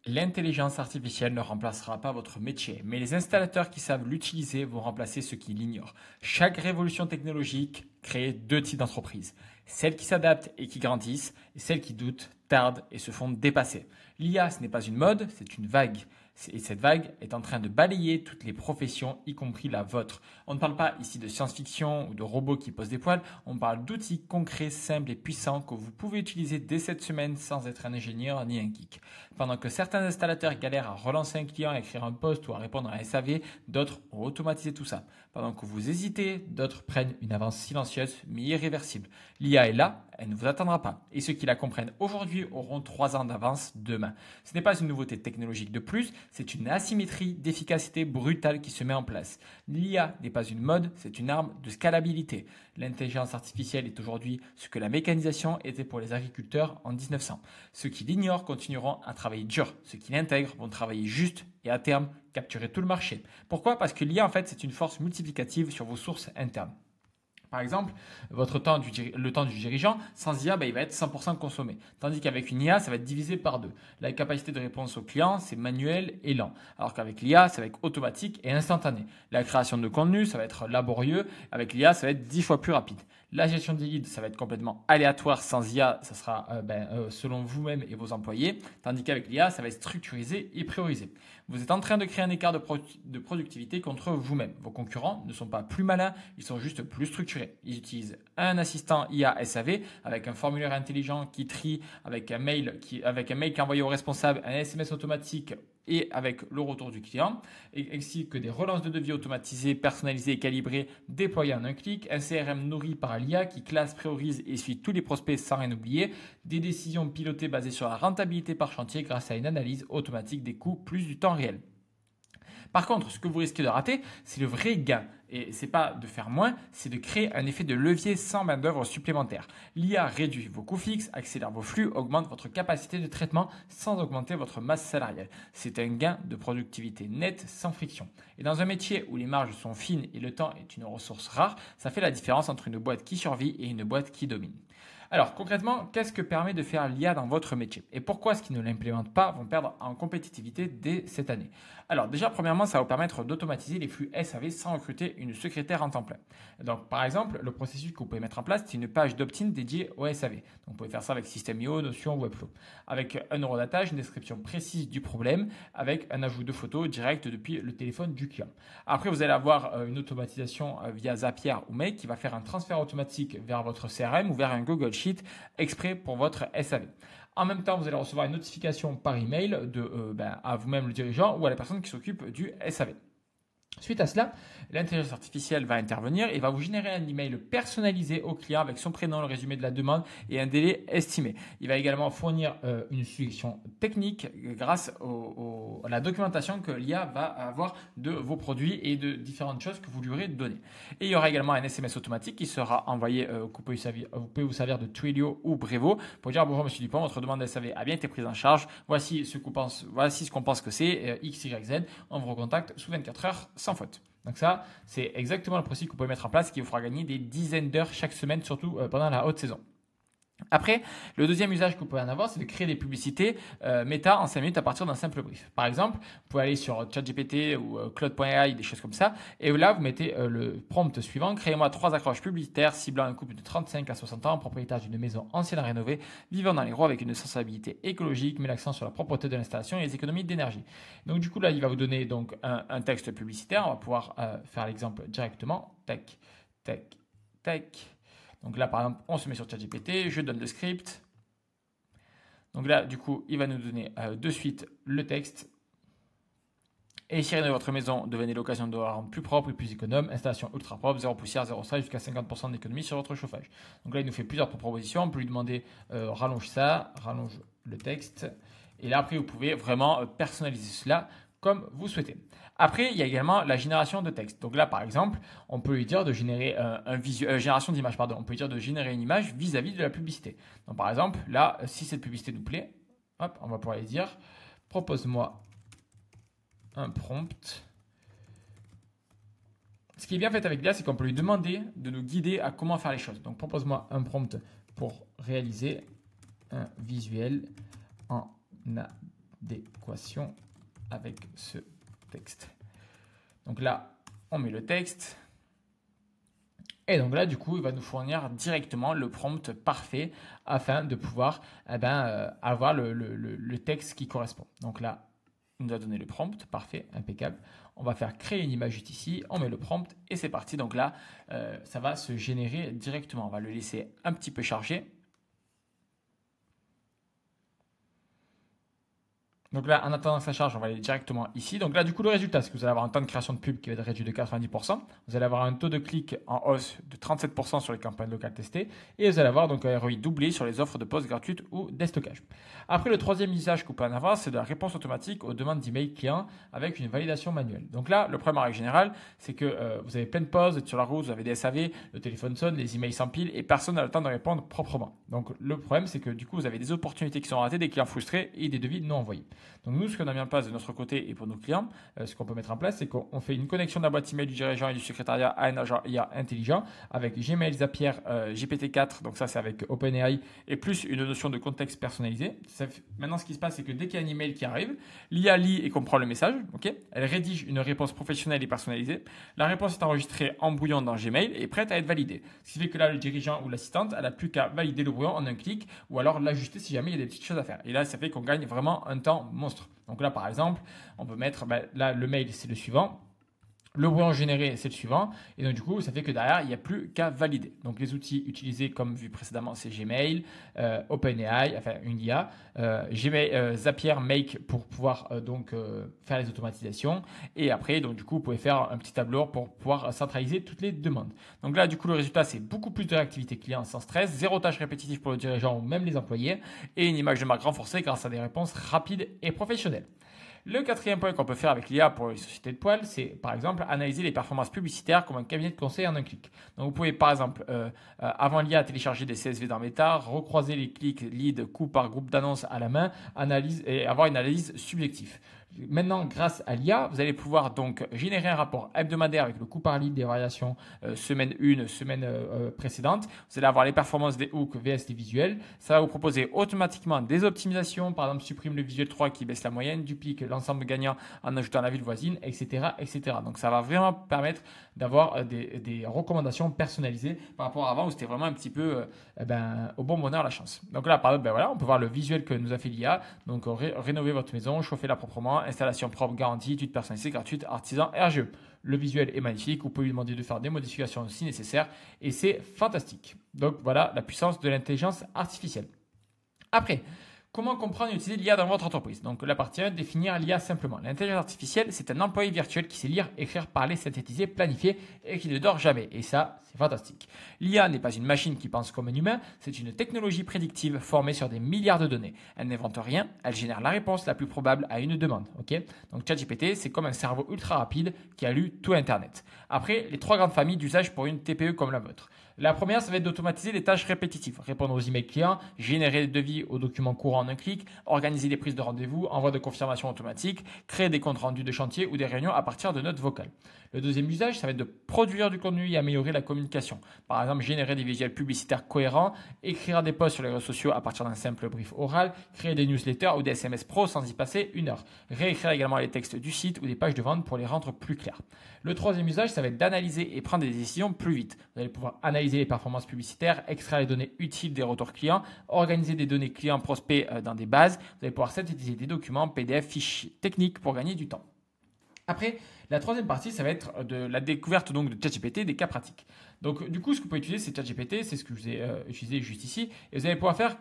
L'intelligence artificielle ne remplacera pas votre métier, mais les installateurs qui savent l'utiliser vont remplacer ceux qui l'ignorent. Chaque révolution technologique crée deux types d'entreprises. Celles qui s'adaptent et qui grandissent, et celles qui doutent, tardent et se font dépasser. L'IA, ce n'est pas une mode, c'est une vague. Et cette vague est en train de balayer toutes les professions, y compris la vôtre. On ne parle pas ici de science-fiction ou de robots qui posent des poils, on parle d'outils concrets, simples et puissants que vous pouvez utiliser dès cette semaine sans être un ingénieur ni un geek. Pendant que certains installateurs galèrent à relancer un client, à écrire un post ou à répondre à un SAV, d'autres ont automatisé tout ça. Pendant que vous hésitez, d'autres prennent une avance silencieuse mais irréversible. L'IA est là, elle ne vous attendra pas. Et ceux qui la comprennent aujourd'hui auront 3 ans d'avance demain. Ce n'est pas une nouveauté technologique de plus, c'est une asymétrie d'efficacité brutale qui se met en place. L'IA n'est pas une mode, c'est une arme de scalabilité. L'intelligence artificielle est aujourd'hui ce que la mécanisation était pour les agriculteurs en 1900. Ceux qui l'ignorent continueront à travailler dur. Ceux qui l'intègrent vont travailler juste et à terme capturer tout le marché. Pourquoi? Parce que l'IA en fait c'est une force multiplicative sur vos sources internes. Par exemple, le temps du dirigeant, sans IA, il va être 100% consommé. Tandis qu'avec une IA, ça va être divisé par deux. La capacité de réponse au client, c'est manuel et lent. Alors qu'avec l'IA, ça va être automatique et instantané. La création de contenu, ça va être laborieux. Avec l'IA, ça va être 10 fois plus rapide. La gestion des leads, ça va être complètement aléatoire. Sans IA, ça sera selon vous-même et vos employés. Tandis qu'avec l'IA, ça va être structurisé et priorisé. Vous êtes en train de créer un écart de productivité contre vous-même. Vos concurrents ne sont pas plus malins, ils sont juste plus structurés. Ils utilisent un assistant IA SAV avec un formulaire intelligent qui trie, avec un mail qui est envoyé au responsable, un SMS automatique et avec le retour du client, ainsi que des relances de devis automatisées, personnalisées et calibrées déployées en un clic, un CRM nourri par l'IA qui classe, priorise et suit tous les prospects sans rien oublier, des décisions pilotées basées sur la rentabilité par chantier grâce à une analyse automatique des coûts plus du temps réel. Par contre, ce que vous risquez de rater, c'est le vrai gain. Et ce n'est pas de faire moins, c'est de créer un effet de levier sans main-d'œuvre supplémentaire. L'IA réduit vos coûts fixes, accélère vos flux, augmente votre capacité de traitement sans augmenter votre masse salariale. C'est un gain de productivité nette sans friction. Et dans un métier où les marges sont fines et le temps est une ressource rare, ça fait la différence entre une boîte qui survit et une boîte qui domine. Alors concrètement, qu'est-ce que permet de faire l'IA dans votre métier? Et pourquoi ceux qui ne l'implémentent pas vont perdre en compétitivité dès cette année? Alors déjà, premièrement, ça va vous permettre d'automatiser les flux SAV sans recruter une secrétaire en temps plein. Donc par exemple, le processus que vous pouvez mettre en place, c'est une page d'opt-in dédiée au SAV. Donc vous pouvez faire ça avec System.io, Notion, Webflow. Avec un Eurodatage, une description précise du problème, avec un ajout de photos direct depuis le téléphone du client. Après, vous allez avoir une automatisation via Zapier ou Make qui va faire un transfert automatique vers votre CRM ou vers un Google Sheet exprès pour votre SAV. En même temps, vous allez recevoir une notification par email à vous-même le dirigeant ou à la personne qui s'occupe du SAV. Suite à cela, l'intelligence artificielle va intervenir et va vous générer un email personnalisé au client avec son prénom, le résumé de la demande et un délai estimé. Il va également fournir une solution technique grâce à la documentation que l'IA va avoir de vos produits et de différentes choses que vous lui aurez données. Et il y aura également un SMS automatique qui sera envoyé, vous pouvez vous servir de Twilio ou Brevo pour dire bonjour Monsieur Dupont, votre demande SAV a bien été prise en charge, voici ce qu'on pense que c'est, X, Y, Z, on vous recontacte sous 24 heures sans faute. Donc ça, c'est exactement le processus que vous pouvez mettre en place qui vous fera gagner des dizaines d'heures chaque semaine, surtout pendant la haute saison. Après, le deuxième usage que vous pouvez en avoir, c'est de créer des publicités méta en 5 minutes à partir d'un simple brief. Par exemple, vous pouvez aller sur ChatGPT ou Claude.ai, des choses comme ça, et là, vous mettez le prompt suivant, créez-moi 3 accroches publicitaires ciblant un couple de 35 à 60 ans, propriétaire d'une maison ancienne à rénover, vivant dans les Gros avec une sensibilité écologique, met l'accent sur la propreté de l'installation et les économies d'énergie. Donc du coup, là, il va vous donner donc un texte publicitaire, on va pouvoir faire l'exemple directement, tac, tac, tac. Donc là, par exemple, on se met sur ChatGPT, je donne le script. Donc là, du coup, il va nous donner de suite le texte. Et si de votre maison devenait l'occasion de la rendre plus propre et plus économe, installation ultra propre, 0 poussière, 0 stress, jusqu'à 50% d'économie sur votre chauffage. Donc là, il nous fait plusieurs propositions. On peut lui demander rallonge ça, rallonge le texte. Et là, après, vous pouvez vraiment personnaliser cela comme vous souhaitez. Après, il y a également la génération de texte. Donc là, par exemple, on peut lui dire de générer génération d'image, pardon. On peut lui dire de générer une image vis-à-vis de la publicité. Donc par exemple, là, si cette publicité nous plaît, hop, on va pouvoir lui dire, propose-moi un prompt. Ce qui est bien fait avec l'IA, c'est qu'on peut lui demander de nous guider à comment faire les choses. Donc propose-moi un prompt pour réaliser un visuel en adéquation avec ce texte. Donc là, on met le texte. Et donc là, du coup, il va nous fournir directement le prompt parfait afin de pouvoir avoir le texte qui correspond. Donc là, il nous a donné le prompt, parfait, impeccable. On va faire créer une image juste ici, on met le prompt et c'est parti. Donc là, ça va se générer directement. On va le laisser un petit peu charger. Donc là, en attendant que ça charge, on va aller directement ici. Donc là, du coup, le résultat, c'est que vous allez avoir un temps de création de pub qui va être réduit de 90%. Vous allez avoir un taux de clic en hausse de 37% sur les campagnes locales testées. Et vous allez avoir donc un ROI doublé sur les offres de posts gratuites ou déstockage. Après, le troisième usage que vous pouvez en avoir, c'est de la réponse automatique aux demandes d'email clients avec une validation manuelle. Donc là, le problème en règle générale, c'est que vous avez plein de pauses, vous êtes sur la route, vous avez des SAV, le téléphone sonne, les emails s'empilent et personne n'a le temps de répondre proprement. Donc le problème, c'est que du coup, vous avez des opportunités qui sont ratées, des clients frustrés et des devis non envoyés. Donc nous, ce qu'on a mis en place de notre côté et pour nos clients, ce qu'on peut mettre en place, c'est qu'on fait une connexion de la boîte email du dirigeant et du secrétariat à un agent IA intelligent avec Gmail, Zapier, GPT-4, donc ça c'est avec OpenAI, et plus une notion de contexte personnalisé. Maintenant, ce qui se passe, c'est que dès qu'il y a un email qui arrive, l'IA lit et comprend le message, elle rédige une réponse professionnelle et personnalisée. La réponse est enregistrée en brouillon dans Gmail et prête à être validée. Ce qui fait que là, le dirigeant ou l'assistante, elle n'a plus qu'à valider le brouillon en un clic ou alors l'ajuster si jamais il y a des petites choses à faire. Et là, ça fait qu'on gagne vraiment un temps monstre. Donc là, par exemple, on peut mettre, là, le mail, c'est le suivant. Le brouillon généré, c'est le suivant. Et donc, du coup, ça fait que derrière, il n'y a plus qu'à valider. Donc, les outils utilisés, comme vu précédemment, c'est Gmail, OpenAI, enfin une IA, Gmail, Zapier, Make pour pouvoir faire les automatisations. Et après, donc, du coup, vous pouvez faire un petit tableau pour pouvoir centraliser toutes les demandes. Donc là, du coup, le résultat, c'est beaucoup plus de réactivité client sans stress, zéro tâche répétitive pour le dirigeant ou même les employés, et une image de marque renforcée grâce à des réponses rapides et professionnelles. Le quatrième point qu'on peut faire avec l'IA pour les sociétés de poils, c'est par exemple analyser les performances publicitaires comme un cabinet de conseil en un clic. Donc vous pouvez par exemple, avant l'IA, télécharger des CSV dans Meta, recroiser les clics, leads, coûts par groupe d'annonces à la main, et avoir une analyse subjective. Maintenant, grâce à l'IA, vous allez pouvoir donc générer un rapport hebdomadaire avec le coût par lead des variations semaine 1, semaine précédente. Vous allez avoir les performances des hooks vs des visuels. Ça va vous proposer automatiquement des optimisations. Par exemple, supprime le visuel 3 qui baisse la moyenne, duplique l'ensemble gagnant en ajoutant la ville voisine, etc., etc. Donc, ça va vraiment permettre d'avoir des recommandations personnalisées par rapport à avant où c'était vraiment un petit peu au bon bonheur la chance. Donc là, par exemple, on peut voir le visuel que nous a fait l'IA. Donc, rénover votre maison, chauffer-la proprement, installation propre garantie, étude personnalisée gratuite, artisan RGE. Le visuel est magnifique, vous pouvez lui demander de faire des modifications si nécessaire et c'est fantastique. Donc voilà la puissance de l'intelligence artificielle. Après, comment comprendre et utiliser l'IA dans votre entreprise? Donc la partie 1, définir l'IA simplement. L'intelligence artificielle, c'est un employé virtuel qui sait lire, écrire, parler, synthétiser, planifier et qui ne dort jamais. Et ça, c'est fantastique. L'IA n'est pas une machine qui pense comme un humain, c'est une technologie prédictive formée sur des milliards de données. Elle n'invente rien, elle génère la réponse la plus probable à une demande. Donc ChatGPT, c'est comme un cerveau ultra rapide qui a lu tout Internet. Après, les trois grandes familles d'usage pour une TPE comme la vôtre. La première, ça va être d'automatiser les tâches répétitives, répondre aux emails clients, générer des devis aux documents courants en un clic, organiser des prises de rendez-vous, envoi de confirmation automatique, créer des comptes rendus de chantier ou des réunions à partir de notes vocales. Le deuxième usage, ça va être de produire du contenu et améliorer la communication. Par exemple, générer des visuels publicitaires cohérents, écrire des posts sur les réseaux sociaux à partir d'un simple brief oral, créer des newsletters ou des SMS pro sans y passer une heure. Réécrire également les textes du site ou des pages de vente pour les rendre plus clairs. Le troisième usage, ça va être d'analyser et prendre des décisions plus vite. Vous allez pouvoir analyser les performances publicitaires, extraire les données utiles des retours clients, organiser des données clients prospects dans des bases. Vous allez pouvoir synthétiser des documents, PDF, fichiers techniques pour gagner du temps. Après, la troisième partie, ça va être de la découverte donc de ChatGPT, des cas pratiques. Donc, du coup, ce que vous pouvez utiliser, c'est ChatGPT, c'est ce que je vous ai utilisé juste ici. Et vous allez pouvoir faire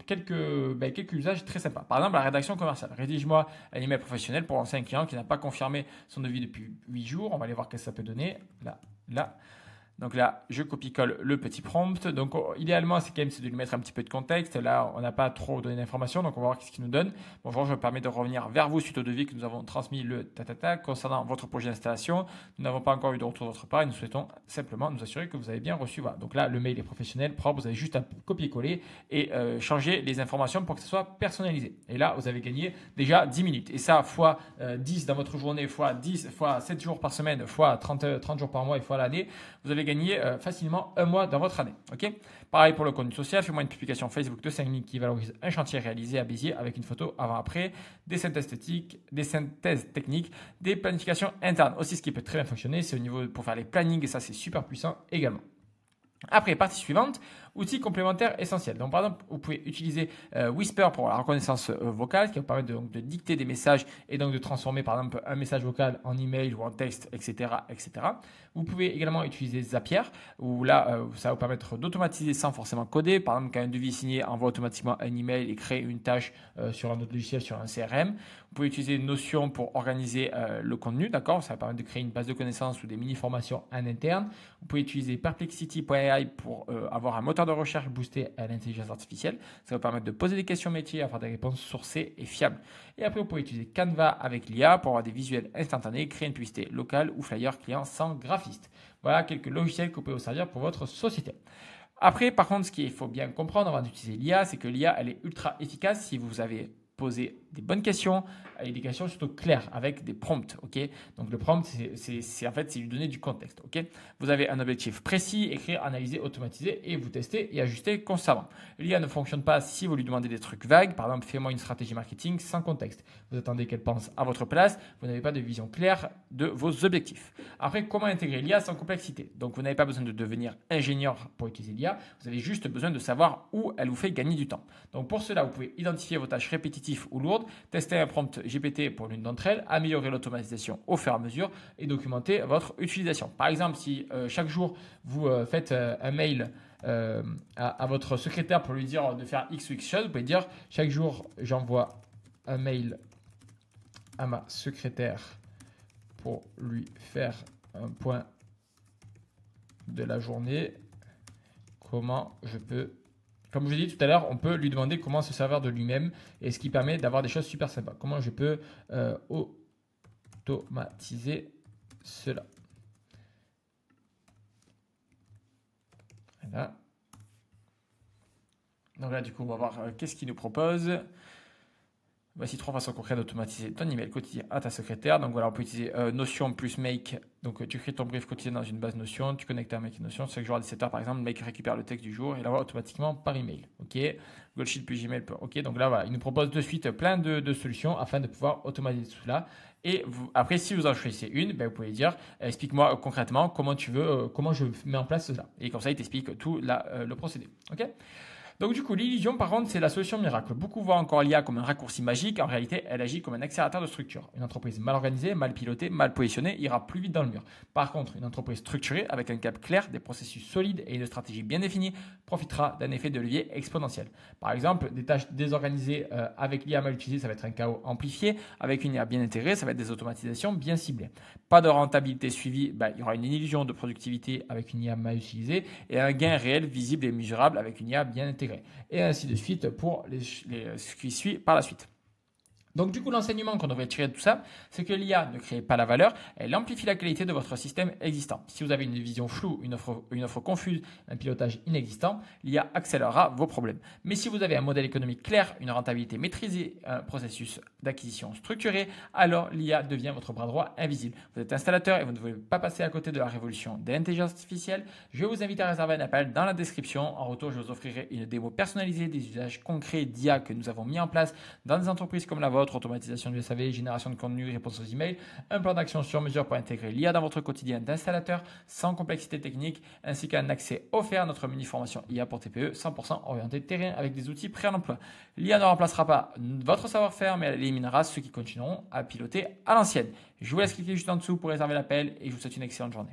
quelques usages très sympas. Par exemple, la rédaction commerciale. Rédige-moi un email professionnel pour lancer un client qui n'a pas confirmé son devis depuis 8 jours. On va aller voir ce que ça peut donner. Là. Donc là, je copie-colle le petit prompt. Donc idéalement, c'est de lui mettre un petit peu de contexte. Là, on n'a pas trop donné d'informations, donc on va voir ce qu'il nous donne. Bonjour, je me permets de revenir vers vous suite au devis que nous avons transmis le concernant votre projet d'installation. Nous n'avons pas encore eu de retour de votre part et nous souhaitons simplement nous assurer que vous avez bien reçu. Voilà. Donc là, le mail est professionnel, propre. Vous avez juste à copier-coller et changer les informations pour que ce soit personnalisé. Et là, vous avez gagné déjà 10 minutes. Et ça, fois 10 dans votre journée, fois 10, fois 7 jours par semaine, fois 30 jours par mois et fois l'année, vous avez allez gagner facilement un mois dans votre année. Ok. Pareil pour le contenu social, fais-moi une publication Facebook de 5 minutes qui valorise un chantier réalisé à Béziers avec une photo avant-après, des synthèses techniques, des planifications internes. Aussi, ce qui peut très bien fonctionner, c'est au niveau pour faire les plannings et ça, c'est super puissant également. Après, partie suivante, outils complémentaires essentiels. Donc, par exemple, vous pouvez utiliser Whisper pour la reconnaissance vocale, qui va vous permettre de dicter des messages et donc de transformer, par exemple, un message vocal en email ou en texte, etc., etc. Vous pouvez également utiliser Zapier, où là, ça va vous permettre d'automatiser sans forcément coder. Par exemple, quand un devis signé envoie automatiquement un email et crée une tâche sur un autre logiciel, sur un CRM. Vous pouvez utiliser Notion pour organiser le contenu, d'accord? Ça va permettre de créer une base de connaissances ou des mini-formations en interne. Vous pouvez utiliser Perplexity.ai pour avoir un moteur de recherche boosté à l'intelligence artificielle. Ça va vous permettre de poser des questions métiers, avoir des réponses sourcées et fiables. Et après, vous pouvez utiliser Canva avec l'IA pour avoir des visuels instantanés, créer une publicité locale ou flyer client sans graphiste. Voilà quelques logiciels que vous pouvez vous servir pour votre société. Après, par contre, ce qu'il faut bien comprendre avant d'utiliser l'IA, c'est que l'IA, elle est ultra efficace si vous avez posé des bonnes questions et des questions surtout claires avec des prompts. Ok. Donc le prompt, c'est en fait c'est lui donner du contexte. Ok. Vous avez un objectif précis, écrire, analyser, automatiser et vous testez et ajustez constamment. L'IA ne fonctionne pas si vous lui demandez des trucs vagues. Par exemple, fais-moi une stratégie marketing sans contexte. Vous attendez qu'elle pense à votre place. Vous n'avez pas de vision claire de vos objectifs. Après, comment intégrer l'IA sans complexité? Donc vous n'avez pas besoin de devenir ingénieur pour utiliser l'IA. Vous avez juste besoin de savoir où elle vous fait gagner du temps. Donc pour cela, vous pouvez identifier vos tâches répétitives ou lourdes, tester un prompt GPT pour l'une d'entre elles, améliorer l'automatisation au fur et à mesure et documenter votre utilisation. Par exemple, si chaque jour vous faites un mail à votre secrétaire pour lui dire de faire X ou X chose, vous pouvez dire chaque jour j'envoie un mail à ma secrétaire pour lui faire un point de la journée. Comment je peux... Comme je l'ai dit tout à l'heure, on peut lui demander comment se servir de lui-même et ce qui permet d'avoir des choses super sympas. Comment je peux automatiser cela. Voilà. Donc là, du coup, on va voir qu'est-ce qu'il nous propose. Voici 3 façons concrètes d'automatiser ton email quotidien à ta secrétaire. Donc voilà, on peut utiliser Notion plus Make. Donc tu crées ton brief quotidien dans une base Notion, tu connectes à Make Notion. Chaque jour à 17h par exemple, Make récupère le texte du jour et l'envoie automatiquement par email. Ok. Google Sheet plus Gmail. Ok. Donc là voilà, il nous propose de suite plein de solutions afin de pouvoir automatiser tout cela. Et après, si vous en choisissez une, ben, vous pouvez dire explique-moi concrètement comment tu veux, comment je mets en place cela. Et comme ça, il t'explique tout le procédé. Ok. Donc du coup, l'illusion, par contre, c'est la solution miracle. Beaucoup voient encore l'IA comme un raccourci magique. En réalité, elle agit comme un accélérateur de structure. Une entreprise mal organisée, mal pilotée, mal positionnée ira plus vite dans le mur. Par contre, une entreprise structurée, avec un cap clair, des processus solides et une stratégie bien définie, profitera d'un effet de levier exponentiel. Par exemple, des tâches désorganisées avec l'IA mal utilisée, ça va être un chaos amplifié. Avec une IA bien intégrée, ça va être des automatisations bien ciblées. Pas de rentabilité suivie, il y aura une illusion de productivité avec une IA mal utilisée et un gain réel, visible et mesurable avec une IA bien intégrée. Et ainsi de suite pour ce qui suit par la suite. Donc du coup, l'enseignement qu'on devrait tirer de tout ça, c'est que l'IA ne crée pas la valeur, elle amplifie la qualité de votre système existant. Si vous avez une vision floue, une offre confuse, un pilotage inexistant, l'IA accélérera vos problèmes. Mais si vous avez un modèle économique clair, une rentabilité maîtrisée, un processus d'acquisition structuré, alors l'IA devient votre bras droit invisible. Vous êtes installateur et vous ne devez pas passer à côté de la révolution de l'intelligence artificielle. Je vous invite à réserver un appel dans la description. En retour, je vous offrirai une démo personnalisée des usages concrets d'IA que nous avons mis en place dans des entreprises comme la vôtre. Automatisation du SAV, génération de contenu, réponse aux emails, un plan d'action sur mesure pour intégrer l'IA dans votre quotidien d'installateur sans complexité technique, ainsi qu'un accès offert à notre mini-formation IA pour TPE 100% orientée terrain avec des outils prêts à l'emploi. L'IA ne remplacera pas votre savoir-faire, mais elle éliminera ceux qui continueront à piloter à l'ancienne. Je vous laisse cliquer juste en dessous pour réserver l'appel et je vous souhaite une excellente journée.